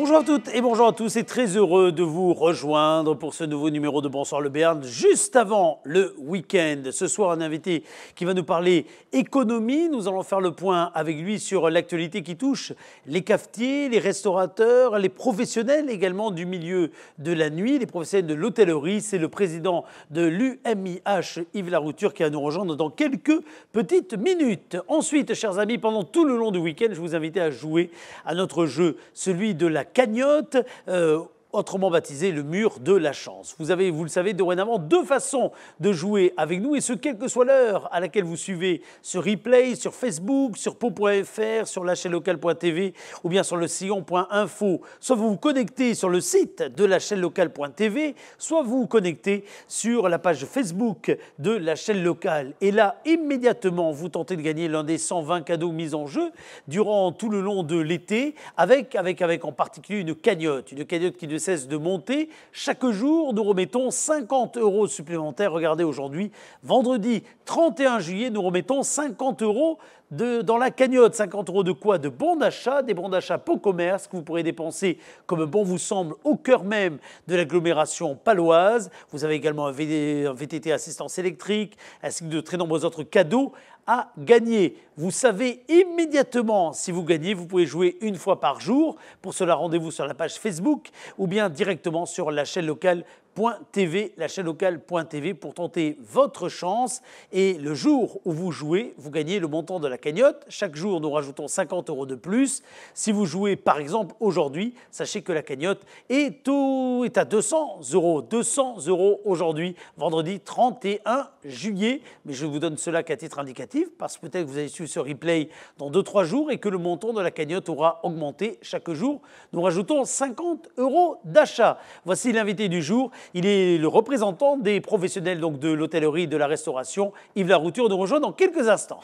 Bonjour à toutes et bonjour à tous et très heureux de vous rejoindre pour ce nouveau numéro de Bonsoir le Béarn, juste avant le week-end. Ce soir, un invité qui va nous parler économie. Nous allons faire le point avec lui sur l'actualité qui touche les cafetiers, les restaurateurs, les professionnels également du milieu de la nuit, les professionnels de l'hôtellerie. C'est le président de l'UMIH, Yves Larouture, qui va nous rejoindre dans quelques petites minutes. Ensuite, chers amis, pendant tout le long du week-end, je vous invite à jouer à notre jeu, celui de la cagnotte, autrement baptisé le mur de la chance. Vous avez, vous le savez, dorénavant deux façons de jouer avec nous, et ce, quelle que soit l'heure à laquelle vous suivez ce replay sur Facebook, sur pau.fr, sur lachaînelocale.tv ou bien sur le sillon.info. Soit vous vous connectez sur le site de lachaînelocale.tv, soit vous vous connectez sur la page Facebook de la chaîne locale. Et là, immédiatement, vous tentez de gagner l'un des 120 cadeaux mis en jeu durant tout le long de l'été, avec en particulier une cagnotte qui ne cesse de monter. Chaque jour, nous remettons 50 € supplémentaires. Regardez, aujourd'hui, vendredi 31 juillet, nous remettons 50 € dans la cagnotte. 50 € de quoi? De bons d'achat, des bons d'achat Pau Commerce que vous pourrez dépenser comme bon vous semble au cœur même de l'agglomération paloise. Vous avez également un VTT assistance électrique ainsi que de très nombreux autres cadeaux à gagner. Vous savez immédiatement si vous gagnez, vous pouvez jouer une fois par jour. Pour cela, rendez-vous sur la page Facebook ou bien directement sur la chaîne locale.tv, la chaîne locale.tv pour tenter votre chance. Et le jour où vous jouez, vous gagnez le montant de la cagnotte. Chaque jour, nous rajoutons 50 € de plus. Si vous jouez par exemple aujourd'hui, sachez que la cagnotte est à 200 €. 200 € aujourd'hui, vendredi 31 juillet. Mais je vous donne cela qu'à titre indicatif parce que peut-être que vous avez suivi ce replay dans 2-3 jours et que le montant de la cagnotte aura augmenté chaque jour. Nous rajoutons 50 € d'achat. Voici l'invité du jour. Il est le représentant des professionnels donc de l'hôtellerie et de la restauration. Yves Larouture nous rejoint dans quelques instants.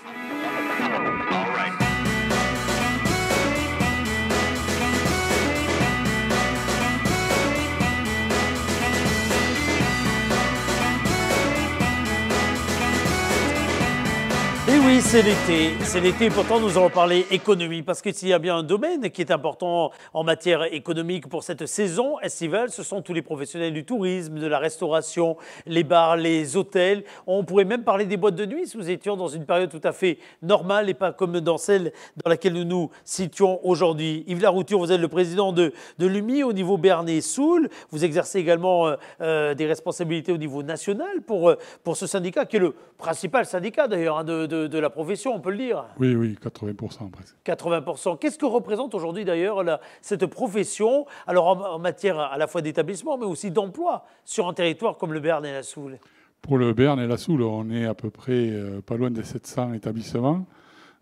Et oui, c'est l'été, pourtant nous allons parler économie, parce que s'il y a bien un domaine qui est important en matière économique pour cette saison estivale, ce sont tous les professionnels du tourisme, de la restauration, les bars, les hôtels. On pourrait même parler des boîtes de nuit si nous étions dans une période tout à fait normale et pas comme dans celle dans laquelle nous nous situons aujourd'hui. Yves Larouture, vous êtes le président de l'UMI au niveau Béarn-et-Soule. Vous exercez également des responsabilités au niveau national pour ce syndicat qui est le principal syndicat d'ailleurs de la profession, on peut le dire. Oui, 80% presque. 80%. Qu'est-ce que représente aujourd'hui d'ailleurs cette profession, alors en matière à la fois d'établissement, mais aussi d'emploi sur un territoire comme le Béarn et la Soule? Pour le Béarn et la Soule, on est à peu près pas loin des 700 établissements.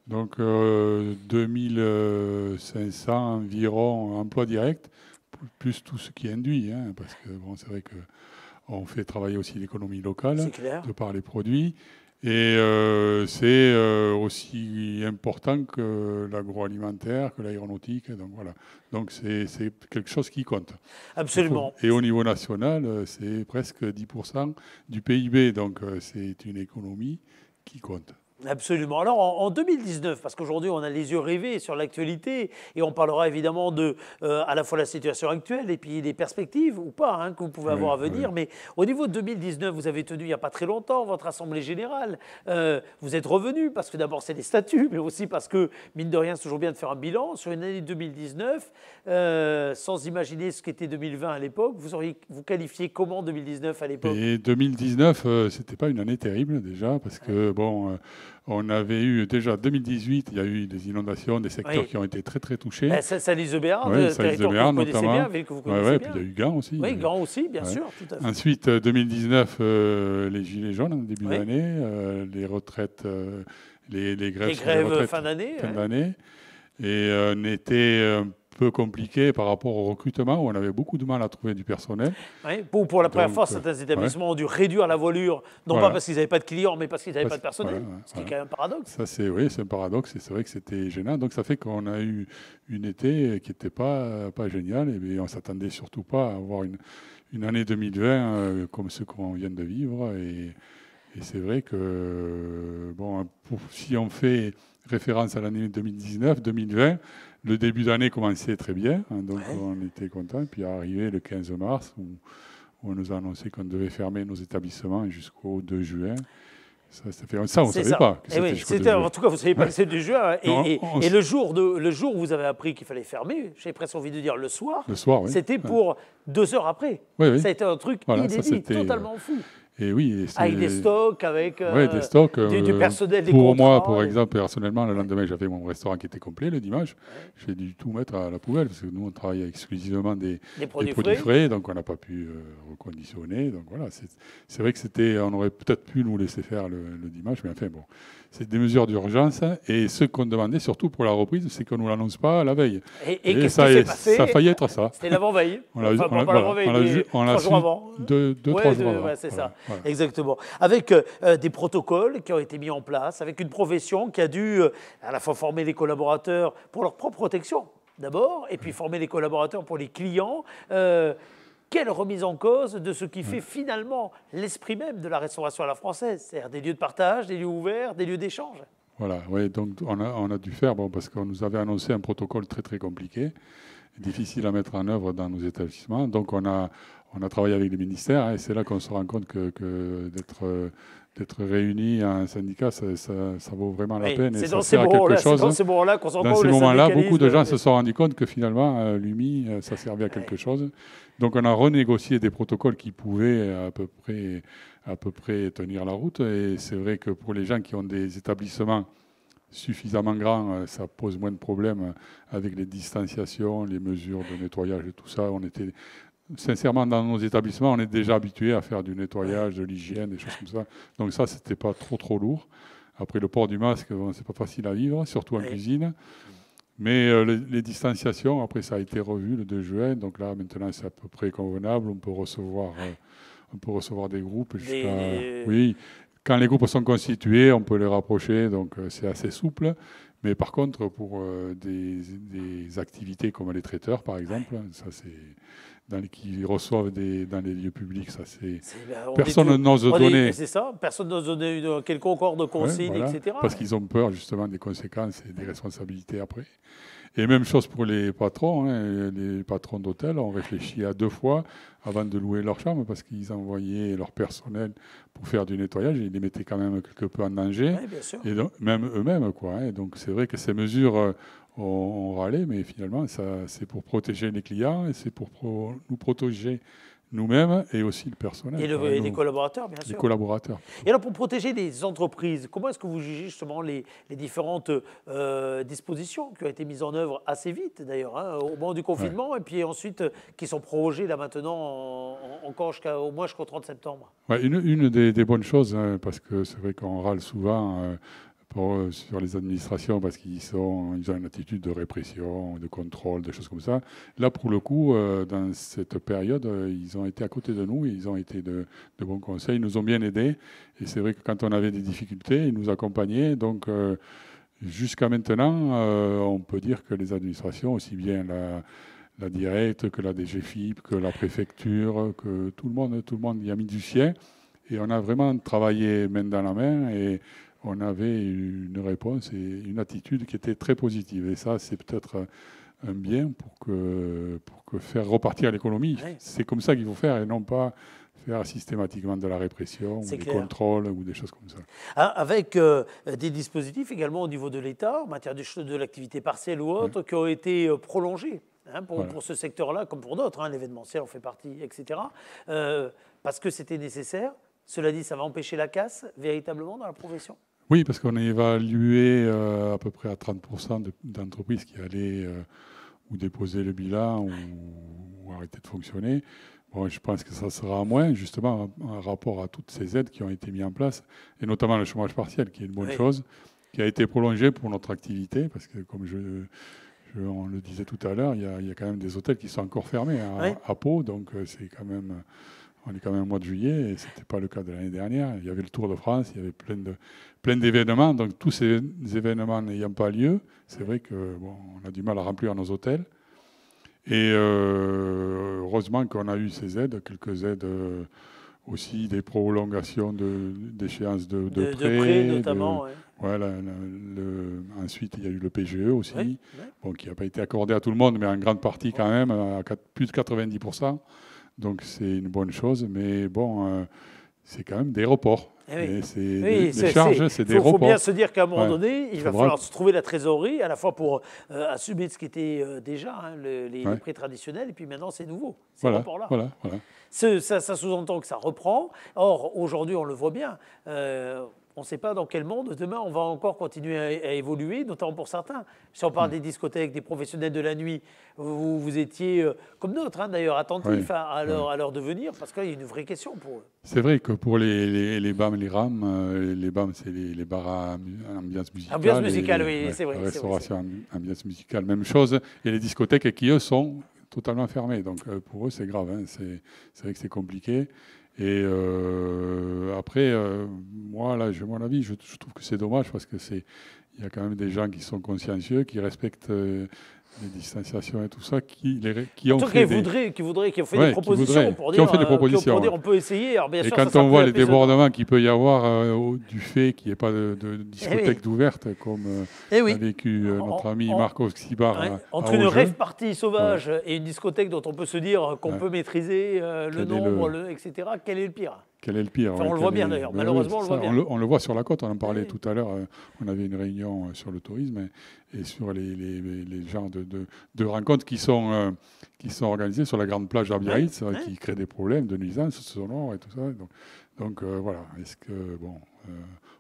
Donc 2500 environ emplois directs, plus tout ce qui est induit. Parce que bon, c'est vrai qu'on fait travailler aussi l'économie locale de par les produits. Et c'est aussi important que l'agroalimentaire, que l'aéronautique. Donc voilà. Donc c'est quelque chose qui compte. Absolument. Et au niveau national, c'est presque 10% du PIB. Donc c'est une économie qui compte. Absolument. Alors en 2019, parce qu'aujourd'hui on a les yeux rivés sur l'actualité et on parlera évidemment de à la fois la situation actuelle et puis des perspectives ou pas que vous pouvez avoir à venir. Mais au niveau de 2019, vous avez tenu il n'y a pas très longtemps votre assemblée générale. Vous êtes revenu parce que d'abord c'est des statuts, mais aussi parce que mine de rien c'est toujours bien de faire un bilan sur une année 2019 sans imaginer ce qu'était 2020 à l'époque. Vous qualifiez comment 2019 à l'époque? Et 2019, c'était pas une année terrible déjà parce que bon. On avait eu déjà 2018, il y a eu des inondations, des secteurs qui ont été très très touchés. Salis-de-Béarn, territoire que vous connaissez bien, que vous connaissez bien. Puis il y a eu Gand aussi. Oui, Gand aussi, bien sûr. Tout à fait. Ensuite, 2019, les gilets jaunes en début d'année, les retraites, les grèves sur les retraites fin d'année. Et on était un peu compliqué par rapport au recrutement où on avait beaucoup de mal à trouver du personnel. Oui, pour la première fois, certains établissements ont dû réduire la voilure, non pas parce qu'ils n'avaient pas de clients, mais parce qu'ils n'avaient pas de personnel, ce qui est quand même un paradoxe. Ça, c'est un paradoxe et c'est vrai que c'était gênant. Donc ça fait qu'on a eu une été qui n'était pas géniale et on ne s'attendait surtout pas à avoir une année 2020 comme ce qu'on vient de vivre. Et c'est vrai que bon, si on fait référence à l'année 2019-2020. Le début d'année commençait très bien, hein, donc on était contents. Puis arrivé le 15 mars, où on nous a annoncé qu'on devait fermer nos établissements jusqu'au 2 juin. Ça, on ne savait pas. En tout cas, vous ne saviez pas que c'était du juin. Et le jour où vous avez appris qu'il fallait fermer, j'ai presque envie de dire le soir, c'était pour 2 heures après. Ça a été un truc inédit, totalement fou. Et oui, avec des stocks, avec des stocks, du personnel, des pour contrats. Moi, par exemple, personnellement, le lendemain, j'avais mon restaurant qui était complet le dimanche. J'ai dû tout mettre à la poubelle parce que nous, on travaille exclusivement des produits frais, donc on n'a pas pu reconditionner. Donc voilà, c'est vrai que on aurait peut-être pu nous laisser faire le dimanche, mais enfin bon, c'est des mesures d'urgence. Et ce qu'on demandait surtout pour la reprise, c'est qu'on ne nous l'annonce pas la veille. Et qu'est-ce qui s'est passé ? Ça a failli être ça. C'était l'avant-veille. On l'a su 3 jours avant. 2-3 jours avant. C'est ça. Voilà. Exactement. Avec des protocoles qui ont été mis en place, avec une profession qui a dû à la fois former les collaborateurs pour leur propre protection d'abord, et puis former les collaborateurs pour les clients. Quelle remise en cause de ce qui fait finalement l'esprit même de la restauration à la française, c'est-à-dire des lieux de partage, des lieux ouverts, des lieux d'échange. Voilà, oui, donc on a dû faire, parce qu'on nous avait annoncé un protocole très très compliqué, difficile à mettre en œuvre dans nos établissements. Donc on a travaillé avec les ministères, et c'est là qu'on se rend compte que d'être réunis à un syndicat, ça vaut vraiment la peine. C'est dans ces moments-là qu'on se rend compte. Dans ces moments-là, beaucoup de gens se sont rendus compte que finalement, l'UMI, ça servait à quelque chose. Donc on a renégocié des protocoles qui pouvaient à peu près tenir la route. Et c'est vrai que pour les gens qui ont des établissements suffisamment grands, ça pose moins de problèmes avec les distanciations, les mesures de nettoyage et tout ça. Sincèrement, dans nos établissements, on est déjà habitué à faire du nettoyage, de l'hygiène, des choses comme ça. Donc ça, c'était pas trop lourd. Après, le port du masque, c'est pas facile à vivre, surtout en cuisine. Mais les distanciations, après, ça a été revu le 2 juin. Donc là, maintenant, c'est à peu près convenable. On peut recevoir des groupes jusqu'à... Oui, quand les groupes sont constitués, on peut les rapprocher. Donc c'est assez souple. Mais par contre, pour des activités comme les traiteurs, par exemple, ça c'est... qui reçoivent dans les lieux publics, ça c'est... Personne n'ose donner... C'est ça, personne n'ose donner quelconque ordre de consigne, etc. Parce qu'ils ont peur justement des conséquences et des responsabilités après. Et même chose pour les patrons. Les patrons d'hôtel ont réfléchi à 2 fois avant de louer leur chambre parce qu'ils envoyaient leur personnel pour faire du nettoyage et ils les mettaient quand même quelque peu en danger. Oui, bien sûr. Et donc, même eux-mêmes, quoi. Donc c'est vrai que ces mesures ont râlé, mais finalement, c'est pour protéger les clients et c'est pour nous protéger nous-mêmes et aussi le personnel. Et les collaborateurs, bien sûr. Les collaborateurs. Et alors, pour protéger les entreprises, comment est-ce que vous jugez justement les différentes dispositions qui ont été mises en œuvre assez vite, d'ailleurs, au moment du confinement, et puis ensuite qui sont prorogées là maintenant encore au moins jusqu'au 30 septembre? Une des bonnes choses, parce que c'est vrai qu'on râle souvent sur les administrations parce qu'ils ont une attitude de répression, de contrôle, des choses comme ça. Là, pour le coup, dans cette période, ils ont été à côté de nous, et ils ont été de bons conseils, ils nous ont bien aidés. Et c'est vrai que quand on avait des difficultés, ils nous accompagnaient. Donc, jusqu'à maintenant, on peut dire que les administrations, aussi bien la directe que la DGFiP, que la préfecture, que tout le monde y a mis du sien. Et on a vraiment travaillé main dans la main et on avait une réponse et une attitude qui était très positive. Et ça, c'est peut-être un bien pour que faire repartir l'économie. Oui. C'est comme ça qu'il faut faire et non pas faire systématiquement de la répression ou des contrôles ou des choses comme ça. Avec des dispositifs également au niveau de l'État, en matière de l'activité partielle ou autre, qui ont été prolongés pour ce secteur-là, comme pour d'autres. L'événementiel en fait partie, etc. Parce que c'était nécessaire. Cela dit, ça va empêcher la casse véritablement dans la profession? Oui, parce qu'on a évalué à peu près à 30% d'entreprises qui allaient ou déposer le bilan ou arrêter de fonctionner. Bon, je pense que ça sera à moins, justement, en rapport à toutes ces aides qui ont été mises en place, et notamment le chômage partiel, qui est une bonne chose, qui a été prolongé pour notre activité, parce que, comme on le disait tout à l'heure, il y a quand même des hôtels qui sont encore fermés à Pau, donc c'est quand même... On est quand même au mois de juillet et ce n'était pas le cas de l'année dernière. Il y avait le Tour de France, il y avait plein d'événements. Donc tous ces événements n'ayant pas lieu, c'est vrai qu'on a du mal à remplir nos hôtels. Et heureusement qu'on a eu ces aides, quelques aides aussi, des prolongations d'échéances de prêts. Notamment, Ouais, ensuite, il y a eu le PGE aussi, bon, qui n'a pas été accordé à tout le monde, mais en grande partie quand même, à plus de 90%. Donc c'est une bonne chose, mais bon, c'est quand même des reports. Les charges, c'est des reports. Il faut bien se dire qu'à un moment donné, il va falloir se trouver la trésorerie, à la fois pour assumer ce qui était déjà les prix traditionnels, et puis maintenant c'est nouveau, ces reports-là. Ça sous-entend que ça reprend. Or, aujourd'hui, on le voit bien. On ne sait pas dans quel monde, demain, on va encore continuer à évoluer, notamment pour certains. Si on parle des discothèques, des professionnels de la nuit, vous étiez, comme d'autres d'ailleurs, attentifs à leur devenir, parce qu'il y a une vraie question pour eux. C'est vrai que pour les BAM, les RAM, les BAM, c'est les bars à ambiance musicale. Ambiance musicale, oui, c'est vrai. Restauration, ambiance musicale, même chose. Et les discothèques qui, eux, sont totalement fermées. Donc pour eux, c'est grave. C'est vrai que c'est compliqué. Et après, moi, là, j'ai mon avis, je trouve que c'est dommage parce que il y a quand même des gens qui sont consciencieux, qui respectent les distanciations et tout ça, qui ont fait des propositions pour dire on peut essayer. Alors, bien et sûr, quand on voit les débordements qu'il peut y avoir du fait qu'il n'y ait pas de discothèque d'ouverte, comme a vécu notre ami Marco Xibar. Entre une rave party sauvage et une discothèque dont on peut se dire qu'on peut maîtriser le nombre, etc., quel est le pire ? Quel est le pire? On le voit bien d'ailleurs, malheureusement on le voit bien. On le voit sur la côte, on en parlait tout à l'heure, on avait une réunion sur le tourisme et sur les genres de rencontres qui sont organisées sur la grande plage à Biarritz, qui créent des problèmes de nuisances sonores et tout ça. Donc voilà,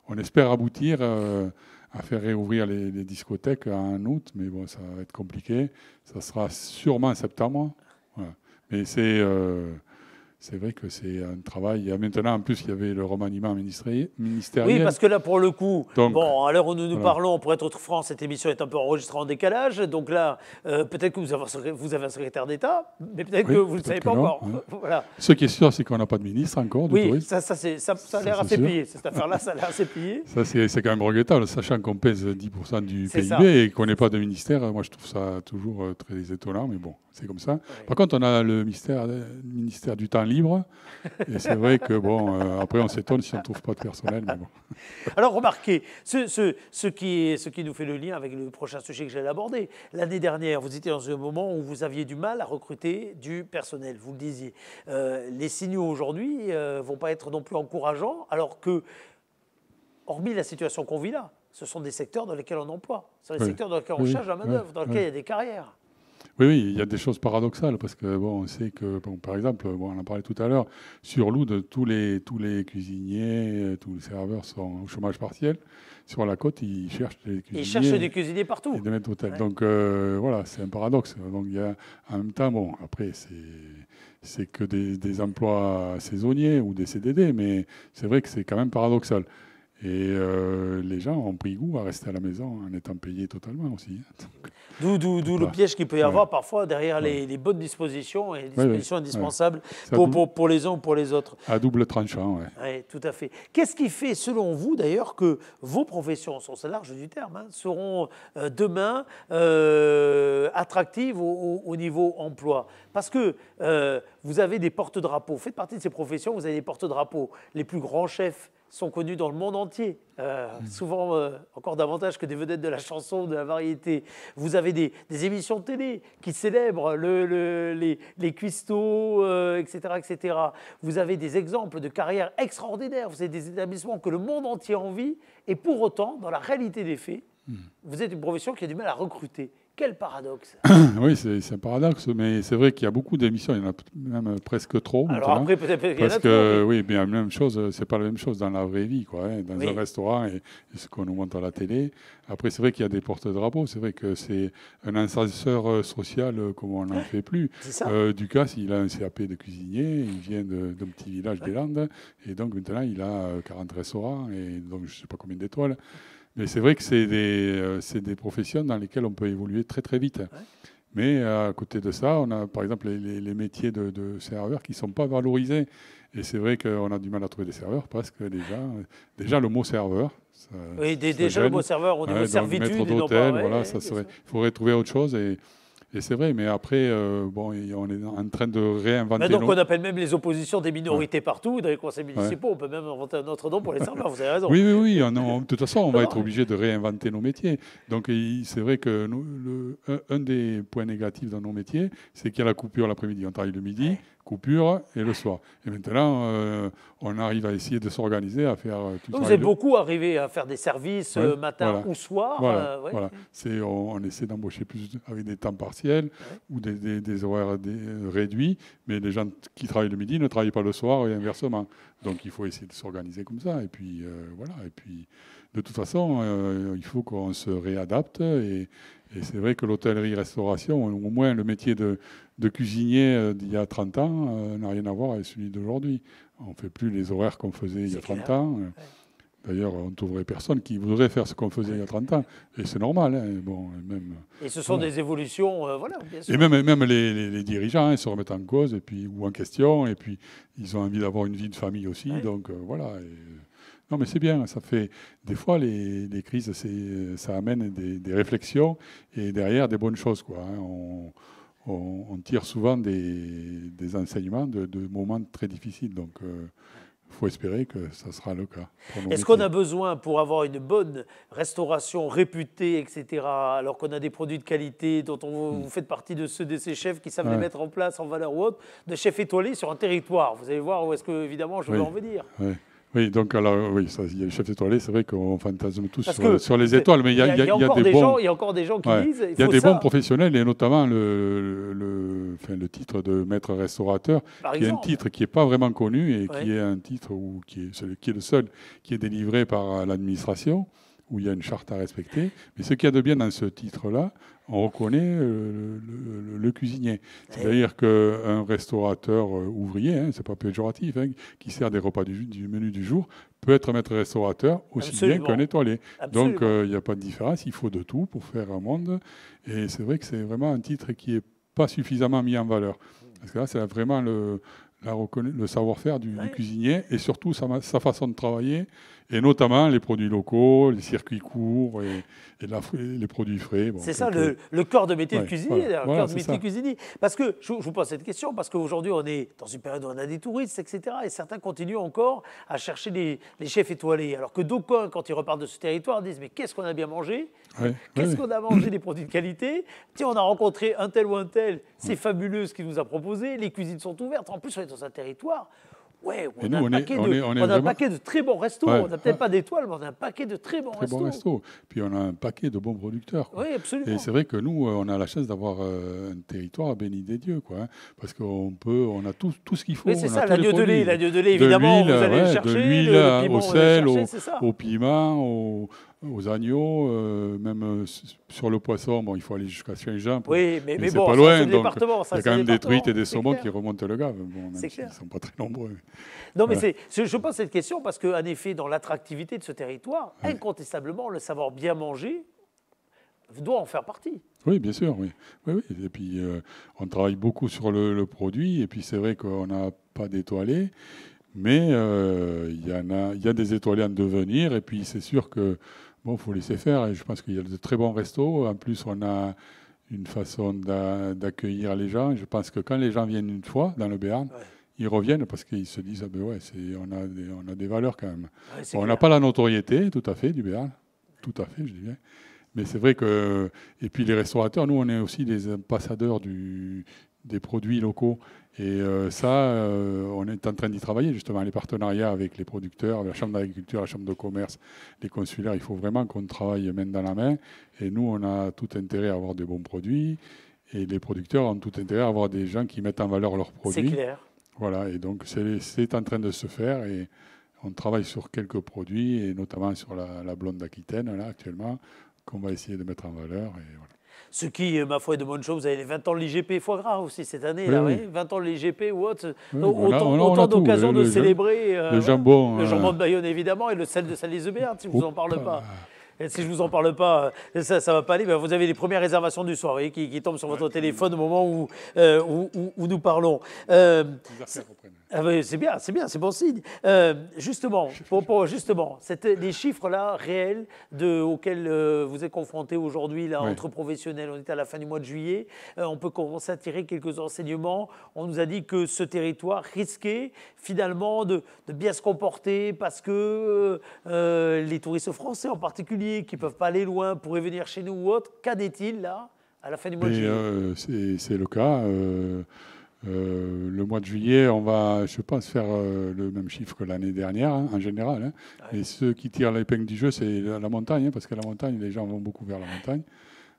on espère aboutir à faire réouvrir les discothèques en août, mais bon, ça va être compliqué. Ça sera sûrement en septembre. Voilà. Mais c'est vrai que c'est un travail. Et maintenant, en plus, il y avait le remaniement ministériel. Oui, parce que là, pour le coup, à l'heure où nous parlons, pour être franc, cette émission est un peu enregistrée en décalage. Donc là, peut-être que vous avez un secrétaire d'État, mais peut-être que vous ne le savez pas encore. Voilà. Ce qui est sûr, c'est qu'on n'a pas de ministre encore. Ça a l'air assez plié. Cette affaire-là, ça a l'air assez plié. Ça, c'est quand même regrettable, sachant qu'on pèse 10% du PIB et qu'on n'ait pas de ministère. Moi, je trouve ça toujours très étonnant, mais bon, c'est comme ça. Par contre, on a le ministère du temps libre. Et c'est vrai que, après, on s'étonne si on ne trouve pas de personnel. Mais bon. Alors, remarquez, ce qui nous fait le lien avec le prochain sujet que j'allais aborder. L'année dernière, vous étiez dans un moment où vous aviez du mal à recruter du personnel, vous le disiez. Les signaux aujourd'hui ne vont pas être non plus encourageants, alors que, hormis la situation qu'on vit là, ce sont des secteurs dans lesquels on emploie. Ce sont des secteurs dans lesquels on cherche la main-d'œuvre, dans lesquels il y a des carrières. Oui, il y a des choses paradoxales parce que on sait que, par exemple, on en parlait tout à l'heure, sur Loud, tous les cuisiniers, tous les serveurs sont au chômage partiel. Sur la côte, ils cherchent des cuisiniers. Ils cherchent des cuisiniers partout. Et des maîtres d'hôtel. Donc voilà, c'est un paradoxe. Donc il y a en même temps, après c'est que des emplois saisonniers ou des CDD, mais c'est vrai que c'est quand même paradoxal. Et les gens ont pris goût à rester à la maison en étant payés totalement aussi. D'où le piège qu'il peut y avoir parfois derrière les bonnes dispositions et les dispositions indispensables pour les uns ou pour les autres. À double tranchant, oui. Oui, tout à fait. Qu'est-ce qui fait, selon vous d'ailleurs, que vos professions, au sens large du terme, seront demain attractives au niveau emploi? Parce que vous avez des porte-drapeaux. Vous faites partie de ces professions, vous avez des porte-drapeaux. Les plus grands chefs sont connus dans le monde entier, souvent encore davantage que des vedettes de la chanson, de la variété. Vous avez des émissions de télé qui célèbrent les cuistots, etc., etc. Vous avez des exemples de carrières extraordinaires, vous avez des établissements que le monde entier envie, et pour autant, dans la réalité des faits, vous êtes une profession qui a du mal à recruter. Quel paradoxe. Oui, c'est un paradoxe, mais c'est vrai qu'il y a beaucoup d'émissions, il y en a même presque trop. Alors après, peut-être qu'il y en a parce que, oui, bien, la même chose, c'est pas la même chose dans la vraie vie, quoi, dans un restaurant et ce qu'on nous montre à la télé. Après, c'est vrai qu'il y a des porte-drapeaux, c'est vrai que c'est un ascenseur social comme on n'en fait plus. Ducasse, il a un CAP de cuisinier, il vient d'un petit village des Landes, et donc maintenant, il a 40 restaurants, et donc je ne sais pas combien d'étoiles. Mais c'est vrai que c'est des professions dans lesquelles on peut évoluer très très vite. Mais à côté de ça, on a par exemple les métiers de serveurs qui ne sont pas valorisés. Et c'est vrai qu'on a du mal à trouver des serveurs parce que déjà le mot serveur. Déjà le mot serveur, au niveau servitude. Maître d'hôtel, il faudrait trouver autre chose. Et c'est vrai, mais après, bon, on est en train de réinventer. Donc on appelle même les oppositions des minorités partout, dans les conseils municipaux. On peut même inventer un autre nom pour les serveurs, vous avez raison. Oui. De toute façon, on va être obligé de réinventer nos métiers. Donc c'est vrai que un des points négatifs dans nos métiers, c'est qu'il y a la coupure l'après-midi. On travaille le midi, coupure et le soir. Et maintenant, on arrive à essayer de s'organiser, à faire tout ça. Vous êtes beaucoup arrivé à faire des services matin ou soir. Voilà. On essaie d'embaucher plus avec des temps partiels ou des horaires réduits, mais les gens qui travaillent le midi ne travaillent pas le soir et inversement. Donc il faut essayer de s'organiser comme ça. Et puis voilà. Et puis de toute façon, il faut qu'on se réadapte. Et c'est vrai que l'hôtellerie-restauration, au moins le métier de cuisinier d'il y a 30 ans, n'a rien à voir avec celui d'aujourd'hui. On ne fait plus les horaires qu'on faisait il y a 30 ans. D'ailleurs, on ne trouverait personne qui voudrait faire ce qu'on faisait il y a 30 ans. Et c'est normal. Et ce sont des évolutions, bien sûr. Et même les dirigeants ils se remettent en cause ou en question. Et puis, ils ont envie d'avoir une vie de famille aussi. Donc, voilà. Non, mais c'est bien. Ça fait des fois, les crises, ça amène des réflexions et derrière, des bonnes choses, quoi. On tire souvent des enseignements de moments très difficiles. Donc, il faut espérer que ça sera le cas. Est-ce qu'on a besoin, pour avoir une bonne restauration réputée, etc., alors qu'on a des produits de qualité, dont vous faites partie de ces chefs qui savent les mettre en place en valeur ou autre, de chefs étoilés sur un territoire? Vous allez voir où est-ce que, évidemment, je veux en venir. Oui, donc alors, il y a les chefs étoilés, c'est vrai qu'on fantasme tous sur les étoiles, mais il y a encore des gens qui disent... Il y a des bons professionnels, et notamment le titre de maître restaurateur, qui est un titre qui n'est pas vraiment connu, et qui est un titre qui est le seul qui est délivré par l'administration, où il y a une charte à respecter. Mais ce qu'il y a de bien dans ce titre-là, on reconnaît le cuisinier. C'est-à-dire qu'un restaurateur ouvrier, c'est pas péjoratif, qui sert des repas du menu du jour, peut être maître restaurateur aussi bien qu'un étoilé. Donc il n'y a pas de différence, il faut de tout pour faire un monde. Et c'est vrai que c'est vraiment un titre qui n'est pas suffisamment mis en valeur. Parce que là, c'est vraiment le savoir-faire du cuisinier et surtout sa façon de travailler, et notamment les produits locaux, les circuits courts et les produits frais. Bon, c'est ça le corps de métier de cuisinier, le corps de métier de cuisinier. Parce que, je vous pose cette question, parce qu'aujourd'hui on est dans une période où on a des touristes, etc. Et certains continuent encore à chercher les chefs étoilés. Alors que d'aucuns, quand ils repartent de ce territoire, disent mais qu'est-ce qu'on a bien mangé, qu'est-ce qu'on a mangé, des produits de qualité. Tiens, on a rencontré un tel ou un tel, c'est fabuleux ce qu'il nous a proposé, les cuisines sont ouvertes. En plus, on est dans un territoire... on a un paquet de très bons restos. On n'a peut-être pas d'étoiles, mais on a un paquet de très bons restos. Puis on a un paquet de bons producteurs. Oui, absolument. Et c'est vrai que nous, on a la chance d'avoir un territoire béni des dieux, parce qu'on a tout ce qu'il faut. Oui, c'est ça, l'agneau de lait, évidemment, vous allez le chercher. De l'huile au sel, au piment, aux agneaux, même sur le poisson, il faut aller jusqu'à Saint-Jean. Oui, mais c'est bon, pas loin, donc il y a quand même des truites et des saumons qui remontent le Gave. Même s'ils ne sont pas très nombreux. Non, mais je pose cette question parce qu'en effet, dans l'attractivité de ce territoire, incontestablement, le savoir bien manger doit en faire partie. Oui, bien sûr, oui. Et puis, on travaille beaucoup sur le produit, et puis c'est vrai qu'on n'a pas d'étoilés. Mais il y a des étoilés en devenir, et puis c'est sûr que faut laisser faire. Et je pense qu'il y a de très bons restos. En plus, on a une façon d'accueillir les gens. Je pense que quand les gens viennent une fois dans le Béarn, ils reviennent parce qu'ils se disent on a des valeurs quand même. On n'a pas la notoriété, tout à fait, du Béarn. Tout à fait, je dirais. Mais c'est vrai que... Et puis les restaurateurs, nous, on est aussi des ambassadeurs des produits locaux. Et on est en train d'y travailler, justement, les partenariats avec les producteurs, la Chambre d'agriculture, la Chambre de commerce, les consulaires. Il faut vraiment qu'on travaille main dans la main. Et nous, on a tout intérêt à avoir des bons produits. Et les producteurs ont tout intérêt à avoir des gens qui mettent en valeur leurs produits. C'est clair. Voilà, et donc c'est en train de se faire. Et on travaille sur quelques produits, et notamment sur la blonde d'Aquitaine, là, actuellement, qu'on va essayer de mettre en valeur. Et voilà. Ce qui, ma foi, est de bonne chose. Vous avez les 20 ans de l'IGP foie gras aussi cette année, là, 20 ans de l'IGP ou autre. Autant d'occasions de célébrer le jambon de Bayonne, évidemment, et le sel de Saint-Lizebert, si je ne vous en parle pas. Et si je ne vous en parle pas, ça ne va pas aller. Vous avez les premières réservations du soir, qui tombent sur votre téléphone au moment où nous parlons. Ah ben, c'est bien, c'est bon signe. Justement, les chiffres-là réels auxquels vous êtes confrontés aujourd'hui là, entre professionnels, on est à la fin du mois de juillet, on peut commencer à tirer quelques enseignements. On nous a dit que ce territoire risquait finalement de bien se comporter parce que les touristes français en particulier, qui ne peuvent pas aller loin, pourraient venir chez nous ou autre. Qu'en est-il là, à la fin du mois de juillet? C'est le cas. Le mois de juillet, on va, je pense, faire le même chiffre que l'année dernière, en général. Ouais. Et ceux qui tirent l'épingle du jeu, c'est la montagne, parce que la montagne, les gens vont beaucoup vers la montagne.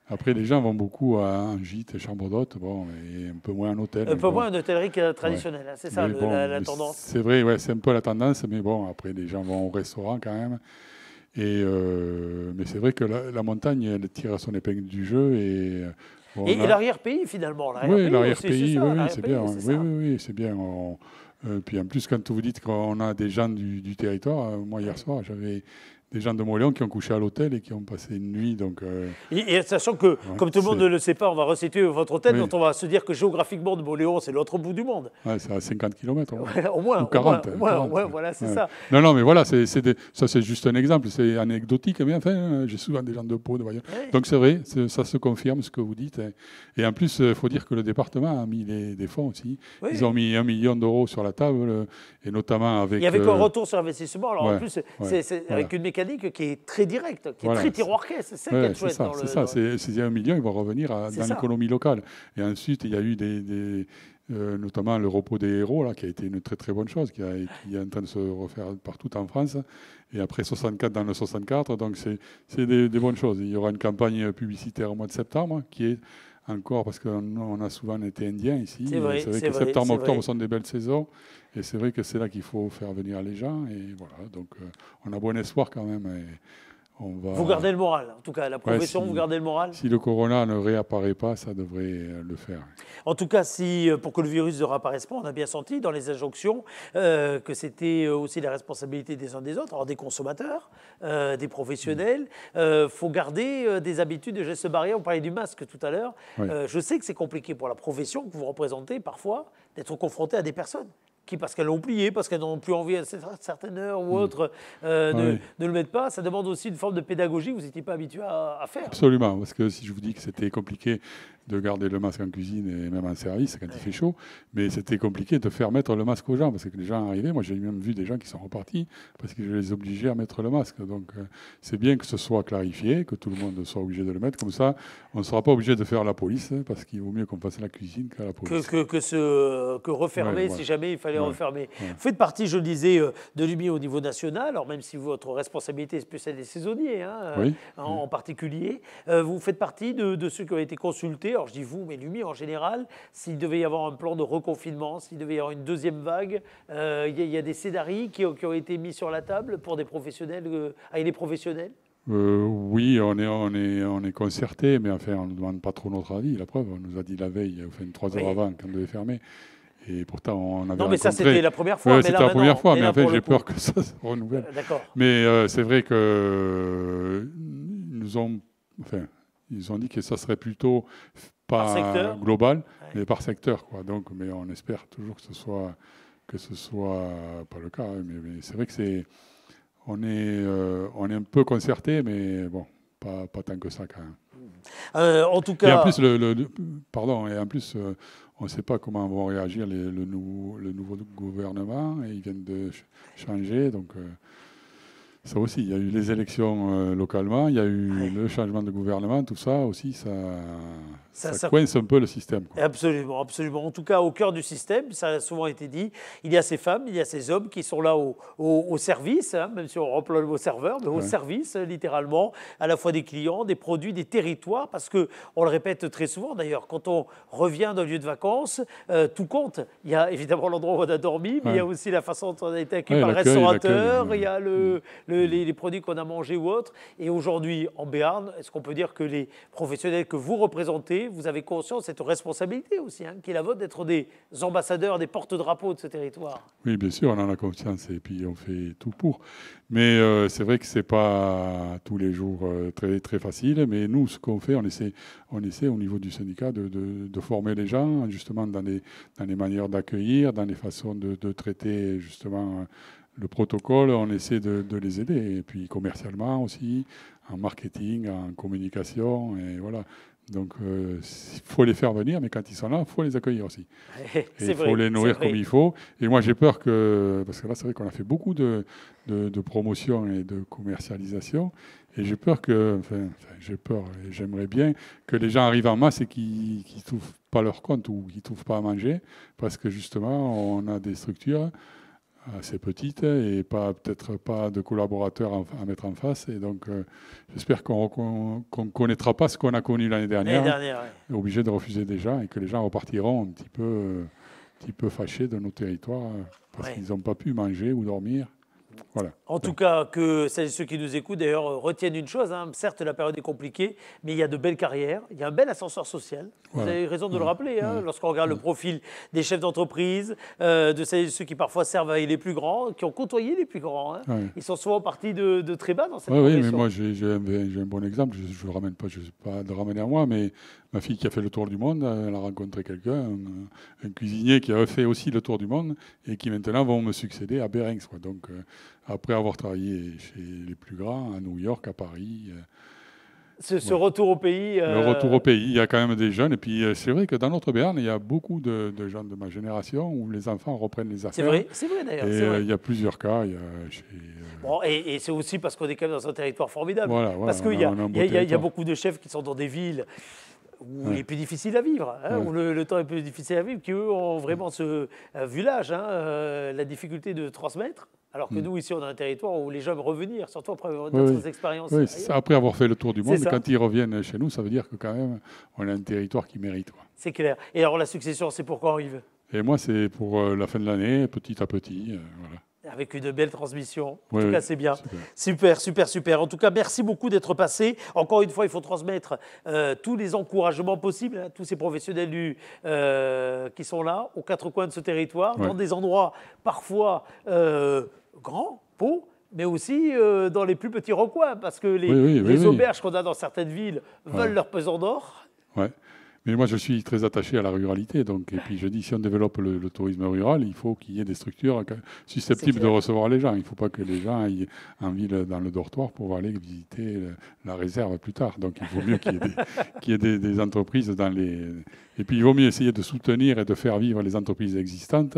Après, les gens vont beaucoup en gîte, chambre d'hôte, et un peu moins en hôtel. Un peu moins en hôtellerie traditionnelle, c'est ça la tendance. C'est vrai, c'est un peu la tendance, mais bon, après, les gens vont au restaurant quand même. Mais c'est vrai que la montagne, elle tire son épingle du jeu et l'arrière-pays, finalement. Oui, l'arrière-pays, c'est bien. Oui, c'est bien. Puis en plus, quand vous dites qu'on a des gens du territoire, moi, hier soir, j'avais des gens de Moléon qui ont couché à l'hôtel et qui ont passé une nuit. Donc, et sachant que, comme tout le monde ne le sait pas, on va resituer votre hôtel, dont on va se dire que géographiquement, de Moléon, c'est l'autre bout du monde. Ouais, c'est à 50 km. Au moins. Ou 40. Voilà, c'est ça. Non, mais voilà, ça, c'est juste un exemple. C'est anecdotique. Mais enfin, j'ai souvent des gens de Pau, de voyage. Ouais. Donc, c'est vrai, ça se confirme, ce que vous dites. Et en plus, il faut dire que le département a mis des fonds aussi. Oui. Ils ont mis 1 million d'euros sur la table, et notamment avec... Il y avait un retour sur investissement. Alors, en plus, c'est avec une mécanique qui est très directe, qui est très tiroir-caisse. C'est ça qui est chouette. C'est ça, c'est 1 million, ils vont revenir dans l'économie locale. Et ensuite, il y a eu notamment le repos des héros, là, qui a été une très très bonne chose, qui est en train de se refaire partout en France. Et après 64 dans le 64, donc c'est des bonnes choses. Il y aura une campagne publicitaire au mois de septembre, qui est encore, parce qu'on a souvent été indiens ici. C'est vrai que septembre, octobre sont des belles saisons. Et c'est vrai que c'est là qu'il faut faire venir les gens. Et voilà, donc on a bon espoir quand même. Et vous gardez le moral, en tout cas, la profession, vous gardez le moral. Si le corona ne réapparaît pas, ça devrait le faire. En tout cas, pour que le virus ne réapparaisse pas, on a bien senti dans les injonctions que c'était aussi la responsabilité des uns des autres, alors des consommateurs, des professionnels. Il faut garder des habitudes, des gestes barrières. On parlait du masque tout à l'heure. Oui. Je sais que c'est compliqué pour la profession que vous représentez parfois d'être confronté à des personnes qui, parce qu'elles l'ont oublié, parce qu'elles n'ont plus envie à certaines heures ou autres, ne le mettent pas. Ça demande aussi une forme de pédagogie que vous n'étiez pas habitué à faire. Absolument, parce que si je vous dis que c'était compliqué de garder le masque en cuisine et même en service quand il fait chaud, mais c'était compliqué de faire mettre le masque aux gens, parce que les gens arrivaient, moi j'ai même vu des gens qui sont repartis, parce que je les obligeais à mettre le masque. Donc c'est bien que ce soit clarifié, que tout le monde soit obligé de le mettre, comme ça on ne sera pas obligé de faire la police, parce qu'il vaut mieux qu'on fasse la cuisine qu'à la police. Que refermer si jamais il fallait refermer. Vous faites partie, je le disais, de l'UMI au niveau national, alors même si votre responsabilité est plus celle des saisonniers, en particulier, vous faites partie de ceux qui ont été consultés. Alors je dis vous, mais l'UMI en général, s'il devait y avoir un plan de reconfinement, s'il devait y avoir une deuxième vague, il y a des scénarios qui ont été mis sur la table pour des professionnels, avec des professionnels. Oui, on est concerté, mais enfin, on ne demande pas trop notre avis. La preuve, on nous a dit la veille, 3 heures avant, qu'on devait fermer. Et pourtant, on avait mais ça, c'était la première fois. C'était la première fois, mais en fait, j'ai peur que ça se renouvelle. D'accord. Mais c'est vrai que ils ont dit que ça serait plutôt pas global, mais par secteur, quoi. Donc, mais on espère toujours que ce soit pas le cas. Mais c'est vrai que on est un peu concerté, mais bon, pas tant que ça quand même. En tout cas. Et en plus, on ne sait pas comment vont réagir le nouveau gouvernement. Et ils viennent de changer, donc. Ça aussi, il y a eu les élections localement, il y a eu le changement de gouvernement, tout ça aussi, ça coince un peu le système. Quoi. Absolument, absolument. En tout cas, au cœur du système, ça a souvent été dit, il y a ces femmes, il y a ces hommes qui sont là au service, même si on remplit le mot serveur, mais au service, littéralement, à la fois des clients, des produits, des territoires, parce qu'on le répète très souvent d'ailleurs, quand on revient d'un lieu de vacances, tout compte. Il y a évidemment l'endroit où on a dormi, mais il y a aussi la façon dont on a été accueilli par le restaurateur, il y a les produits qu'on a mangés ou autres. Et aujourd'hui, en Béarn, est-ce qu'on peut dire que les professionnels que vous représentez mais vous avez conscience de cette responsabilité aussi, hein, qui est la vôtre d'être des ambassadeurs, des porte-drapeaux de ce territoire. Oui, bien sûr, on en a conscience et puis on fait tout pour. Mais c'est vrai que c'est pas tous les jours très, très facile. Mais nous, ce qu'on fait, on essaie au niveau du syndicat de former les gens, justement, dans les manières d'accueillir, dans les façons de traiter, justement, le protocole. On essaie de les aider. Et puis commercialement aussi, en marketing, en communication, et voilà. Donc, il faut les faire venir, mais quand ils sont là, il faut les accueillir aussi. Et il faut les nourrir comme il faut. Et moi, j'ai peur que... Parce que là, c'est vrai qu'on a fait beaucoup de promotion et de commercialisation. Et j'ai peur que... Enfin, j'ai peur, et j'aimerais bien que les gens arrivent en masse et qu'ils ne trouvent pas leur compte ou qu'ils ne trouvent pas à manger. Parce que, justement, on a des structures assez petite et peut-être pas de collaborateurs à mettre en face. Et donc, j'espère qu'on ne connaîtra pas ce qu'on a connu l'année dernière, obligé de refuser des gens et que les gens repartiront un petit peu fâchés de nos territoires parce qu'ils n'ont pas pu manger ou dormir. Voilà. En tout cas, que celles et ceux qui nous écoutent, d'ailleurs, retiennent une chose. Hein. Certes, la période est compliquée, mais il y a de belles carrières. Il y a un bel ascenseur social. Vous avez raison de le rappeler. Hein, lorsqu'on regarde le profil des chefs d'entreprise, de celles et ceux qui parfois servent avec les plus grands, qui ont côtoyé les plus grands. Hein. Ils sont souvent partis de très bas dans cette profession. Oui, mais moi, j'ai un bon exemple. Je ne ramène pas, je ne sais pas de le ramener à moi, mais ma fille qui a fait le tour du monde, elle a rencontré quelqu'un, un cuisinier qui a fait aussi le tour du monde et qui maintenant vont me succéder à Berings. Donc, après avoir travaillé chez les plus grands, à New York, à Paris. Ce retour au pays. Le retour au pays, il y a quand même des jeunes. Et puis, c'est vrai que dans notre Béarn, il y a beaucoup de gens de ma génération où les enfants reprennent les affaires. C'est vrai d'ailleurs. Et il y a plusieurs cas. Bon, et c'est aussi parce qu'on est quand même dans un territoire formidable. Voilà, parce qu'il y a beaucoup de chefs qui sont dans des villes où il est plus difficile à vivre, hein, où le temps est plus difficile à vivre, qui eux ont vraiment vu l'âge, la difficulté de transmettre. Alors que nous, ici, on a un territoire où les gens veulent revenir, surtout après d'autres expériences. Oui, après avoir fait le tour du monde, quand ils reviennent chez nous, ça veut dire que quand même, on a un territoire qui mérite. C'est clair. Et alors, la succession, c'est pour quand, Yves? Et moi, c'est pour la fin de l'année, petit à petit. Voilà. Avec une belle transmission. En tout cas, c'est bien. Super. En tout cas, merci beaucoup d'être passé. Encore une fois, il faut transmettre tous les encouragements possibles à tous ces professionnels qui sont là, aux quatre coins de ce territoire, dans des endroits parfois grands, beaux, mais aussi dans les plus petits recoins, parce que les auberges qu'on a dans certaines villes veulent leur pesant d'or. Ouais. Mais moi, je suis très attaché à la ruralité. Donc, et puis, je dis, si on développe le tourisme rural, il faut qu'il y ait des structures susceptibles de recevoir les gens. Il ne faut pas que les gens aillent en ville dans le dortoir pour aller visiter la réserve plus tard. Donc, il vaut mieux qu'il y ait des entreprises dans les... Et puis, il vaut mieux essayer de soutenir et de faire vivre les entreprises existantes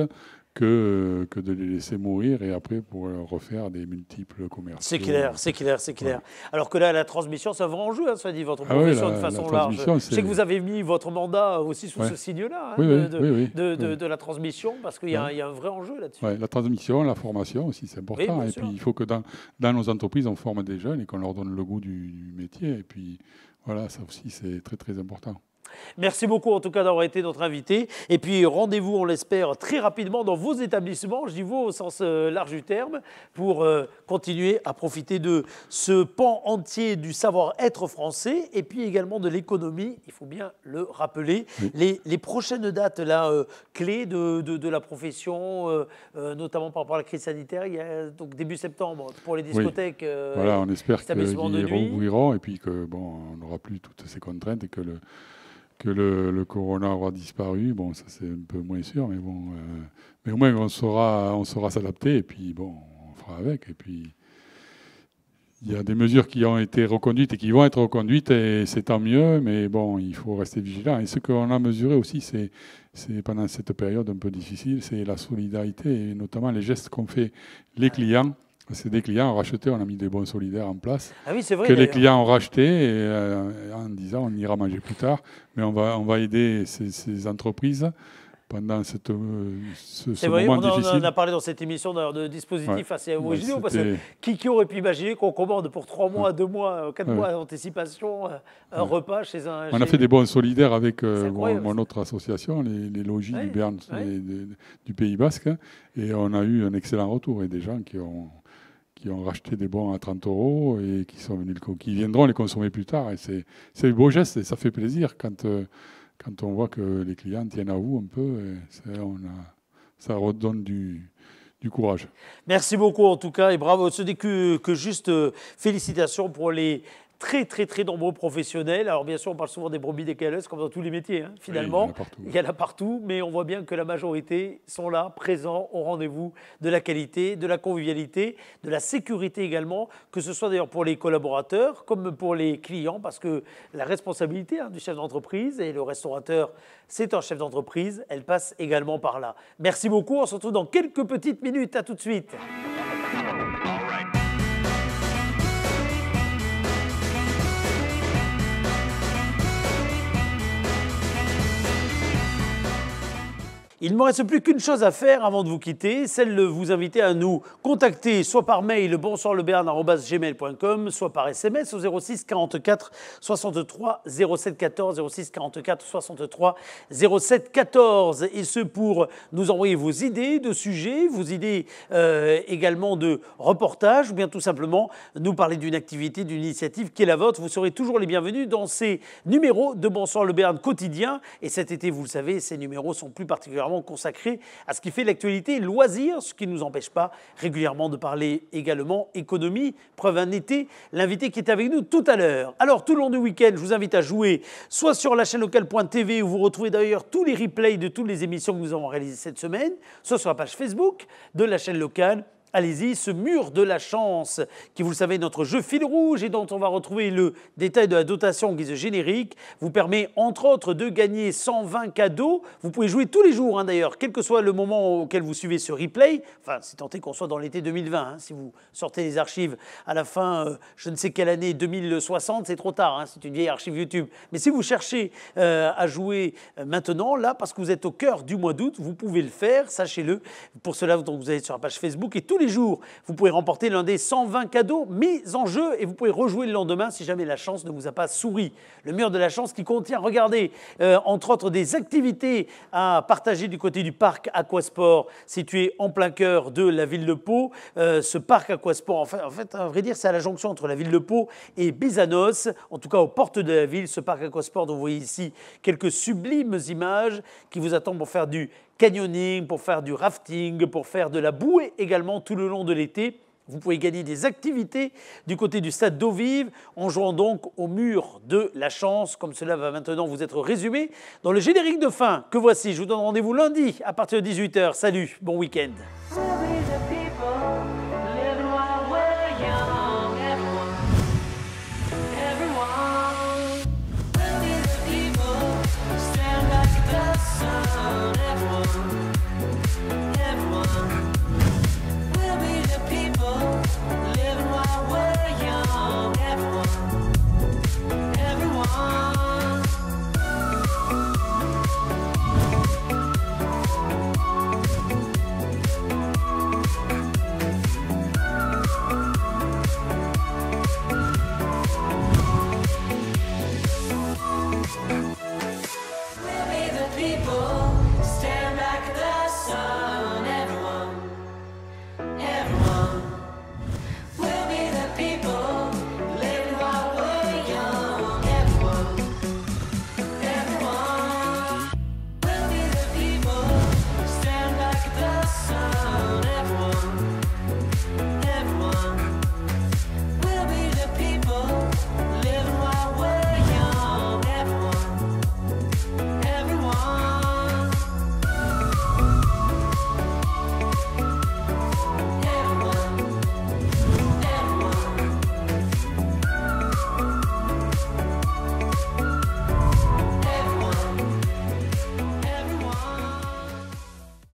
que de les laisser mourir et après pour refaire des multiples commerces. C'est clair. Ouais. Alors que là, la transmission, c'est un vrai enjeu, hein, ça dit votre profession de façon large. Je sais que vous avez mis votre mandat aussi sous ce signe-là, de la transmission, parce qu'il y a un vrai enjeu là-dessus. Ouais, la transmission, la formation aussi, c'est important. Et puis, il faut que dans nos entreprises, on forme des jeunes et qu'on leur donne le goût du métier. Et puis, voilà, ça aussi, c'est très, très important. Merci beaucoup en tout cas d'avoir été notre invité. Et puis rendez-vous, on l'espère, très rapidement dans vos établissements, je dis vous au sens large du terme, pour continuer à profiter de ce pan entier du savoir-être français et puis également de l'économie, il faut bien le rappeler. Oui. Les prochaines dates là, clés de la profession, notamment par rapport à la crise sanitaire, il y a donc début septembre pour les discothèques. Voilà, on espère qu'ils rouvriront et puis que on n'aura plus toutes ces contraintes et que le corona aura disparu. Bon, ça c'est un peu moins sûr, mais bon, mais au moins on saura s'adapter et puis bon, on fera avec. Et puis il y a des mesures qui ont été reconduites et qui vont être reconduites et c'est tant mieux, mais bon, il faut rester vigilant. Et ce qu'on a mesuré aussi, c'est pendant cette période un peu difficile, c'est la solidarité et notamment les gestes qu'ont fait les clients. C'est des clients ont racheté, on a mis des bons solidaires en place. Ah oui, c'est vrai. Que les clients ont racheté en disant on ira manger plus tard, mais on va aider ces entreprises pendant ce moment difficile. On en a parlé dans cette émission de dispositifs assez originaux, parce que qui aurait pu imaginer qu'on commande pour 3 mois, 2 mois, 4 mois d'anticipation un repas chez un... On a fait des bons solidaires avec mon autre association, les logis du Béarn du Pays Basque, et on a eu un excellent retour et des gens qui qui ont racheté des bons à 30 € et qui viendront les consommer plus tard. Et c'est un beau geste et ça fait plaisir quand on voit que les clients tiennent à vous un peu. Et ça redonne du courage. Merci beaucoup en tout cas et bravo. Ce n'est que juste félicitations pour les très nombreux professionnels. Alors bien sûr, on parle souvent des brebis écaleuses comme dans tous les métiers, hein, finalement. Oui, il y en a partout, mais on voit bien que la majorité sont là, présents, au rendez-vous de la qualité, de la convivialité, de la sécurité également, que ce soit d'ailleurs pour les collaborateurs comme pour les clients, parce que la responsabilité du chef d'entreprise, et le restaurateur, c'est un chef d'entreprise, elle passe également par là. Merci beaucoup, on se retrouve dans quelques petites minutes. À tout de suite. Il ne me reste plus qu'une chose à faire avant de vous quitter, celle de vous inviter à nous contacter soit par mail bonsoirleberne@gmail.com, soit par SMS au 06 44 63 07 14 06 44 63 07 14 et ce pour nous envoyer vos idées de sujets, vos idées également de reportages ou bien tout simplement nous parler d'une activité, d'une initiative qui est la vôtre. Vous serez toujours les bienvenus dans ces numéros de Bonsoir le Béarn quotidien et cet été, vous le savez, ces numéros sont plus particulièrement consacré à ce qui fait l'actualité loisirs, ce qui ne nous empêche pas régulièrement de parler également économie. Preuve un été, l'invité qui est avec nous tout à l'heure. Alors tout le long du week-end, je vous invite à jouer soit sur la chaîne locale.tv où vous retrouvez d'ailleurs tous les replays de toutes les émissions que nous avons réalisées cette semaine, soit sur la page Facebook de la chaîne locale. Allez-y, ce mur de la chance, qui vous le savez, notre jeu fil rouge et dont on va retrouver le détail de la dotation en guise de générique, vous permet entre autres de gagner 120 cadeaux. Vous pouvez jouer tous les jours d'ailleurs, quel que soit le moment auquel vous suivez ce replay. Enfin, c'est tenté qu'on soit dans l'été 2020. Si vous sortez les archives à la fin, je ne sais quelle année, 2060, c'est trop tard. C'est une vieille archive YouTube. Mais si vous cherchez à jouer maintenant, là, parce que vous êtes au cœur du mois d'août, vous pouvez le faire, sachez-le. Pour cela, donc, vous allez sur la page Facebook et tous les jours, vous pouvez remporter l'un des 120 cadeaux mis en jeu et vous pouvez rejouer le lendemain si jamais la chance ne vous a pas souri. Le mur de la chance qui contient, regardez, entre autres des activités à partager du côté du parc Aquasport situé en plein cœur de la ville de Pau. Ce parc Aquasport, en fait, à vrai dire, c'est à la jonction entre la ville de Pau et Bizanos, en tout cas aux portes de la ville. Ce parc Aquasport dont vous voyez ici quelques sublimes images qui vous attendent pour faire du canyoning, pour faire du rafting, pour faire de la bouée également tout le long de l'été. Vous pouvez gagner des activités du côté du stade d'eau vive en jouant donc au mur de la chance, comme cela va maintenant vous être résumé dans le générique de fin que voici. Je vous donne rendez-vous lundi à partir de 18h. Salut, bon week-end.